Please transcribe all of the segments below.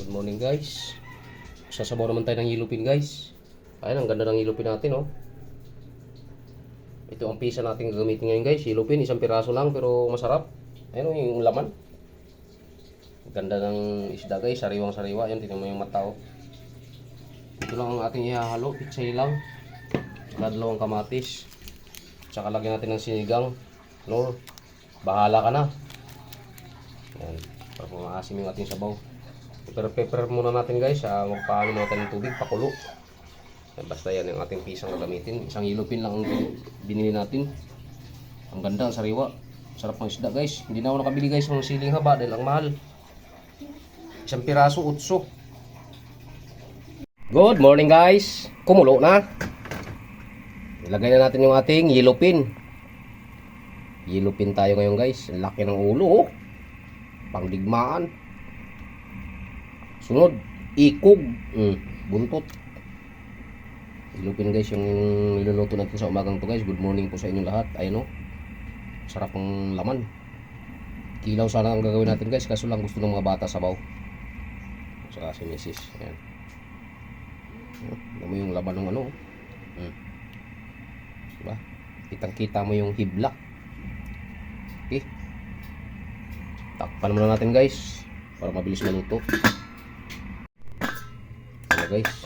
Good morning guys. Sasabaw naman tayo ng yellowpin guys. Ayan, ang ganda ng yellowpin natin oh. Ito ang pisa natin gagamitin ngayon guys. Yellowpin, isang piraso lang pero masarap. Ayan oh, yung laman. Ganda ng isda guys, sariwang sariwa. Ayan, tingnan mo yung mata oh. Ito lang ang ating ihahalo, pitsay lang. Saka dalawang kamatis. Saka lagyan natin ng sinigang. No, bahala ka na. Ayan, para maasim yung ating sabaw. Pepper muna natin guys, magpaano natin ng tubig, pakulo. Basta yan yung ating pisang gagamitin. Isang yellowpin lang ang binili natin. Ang ganda, ang sariwa. Sarap ng isda guys. Hindi na ako nakabili guys ng siling haba dahil ang mahal. Isang piraso, 8. Good morning guys. Kumulo na. Ilagay na natin yung ating yellowpin. Yellowpin tayo ngayon guys. Ang laki ng ulo oh. Pangdigmaan. Sunod, ikog, buntot. Yellowpin guys yung niluluto natin sa umagang to guys. Good morning po sa inyo lahat. Ayun o, sarap ng laman. Kilaw sana ang gagawin natin guys, kaso lang gusto ng mga bata sabaw. Saka si misis. Ayan. Ayan mo yung laman ng ano. Diba? Kitang kita mo yung hibla. Okay. Takpan muna natin guys para mabilis maluto. Guys,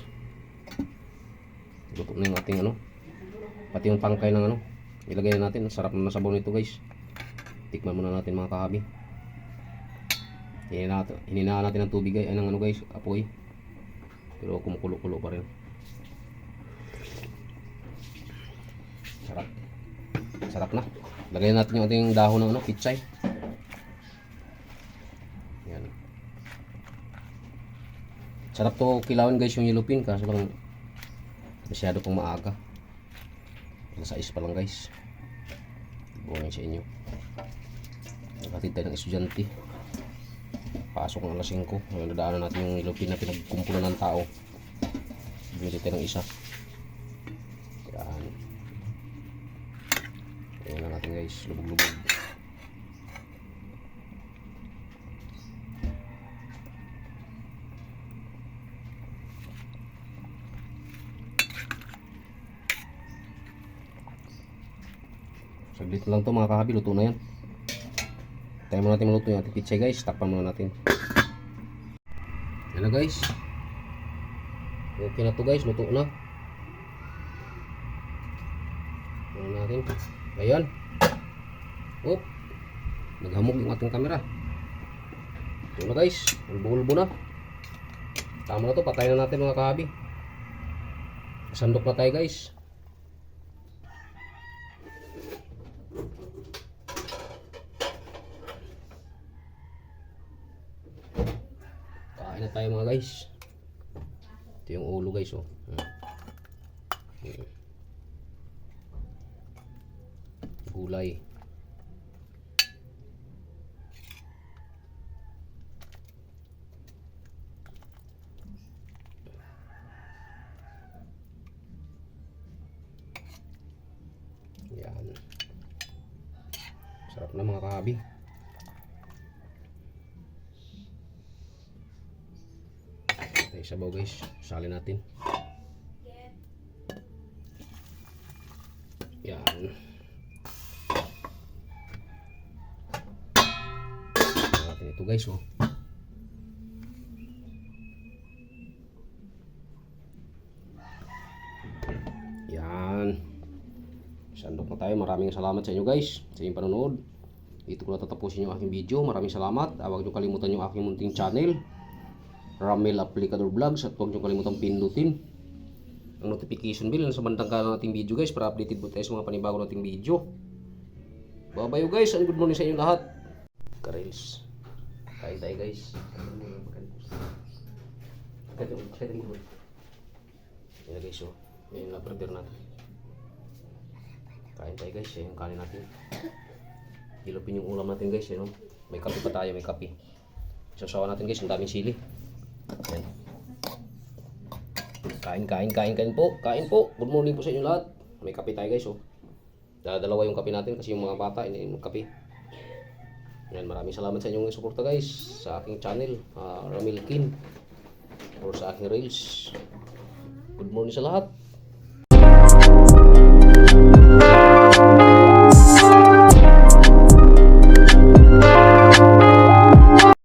luto na yung ating ano, pati yung tangkay ng ano, ilagay na natin. Sarap na sabaw nito guys. Tikman muna natin mga kahabi. Hininaan natin ng tubig ay ng ano guys, apoy, pero kumukulo-kulo pa rin. Sarap na. Lagay natin yung ating dahon ng ano, pitsay. Sarap to kilawin guys yung yellowpin, kaso lang masyado pang maaga. Alas 6 pa lang guys. Buwan sa inyo. Naghatid tayo ng estudyante. Pasok ng alas 5. Nadaanan natin yung yellowpin na pinagkumpulan ng tao. Bili tayo ng isa. Yan. Ayan na natin guys. Lubog-lubog. Saglit lang to mga kahabi, luto na yan. Tayo muna natin maluto yung ating pitsay guys. Takpan muna natin. Yan na guys. Okay na to guys, luto na. Ano natin. Ayan. Oh, naghamog yung ating camera. Ito na guys, ulbo-ulbo na. Tama na to, patayin na natin mga kahabi. Sandok na tayo guys. Kain na tayo mga guys. Ito yung ulo guys oh. Gulay. Yan. Sarap na mga kahabi. Sabaw guys, salin natin. Yan. Natin ito guys oh. Yan. Sandok na tayo. Maraming salamat sa inyo guys sa inyong panonood. Ito ko na tatapusin yung aking video. Maraming salamat. Huwag niyo kalimutan yung aking munting channel, Ramil Aplicador Vlogs, at huwag nyo kalimutan pindutin ang notification bell sa bandang kanan nating video guys para updated po tayo sa mga panibago nating video. Bye bye guys, and good morning sa inyo lahat. Karels, kain tayo guys. Yan guys oh, yan na prepare natin. Kain tayo guys, yung kanin natin. Yellowpin yung ulam natin guys, yun oh. May kape pa tayo, may kape. Isasawa natin guys, ang daming sili. Ayan. Kain po. Kain po. Good morning po sa inyo lahat. May kape tayo guys oh. Dalawa yung kape natin kasi yung mga bata hindi kape. Yan, maraming salamat sa inyong suporta guys sa aking channel, Ramil Kin. or sa aking reels. Good morning sa lahat.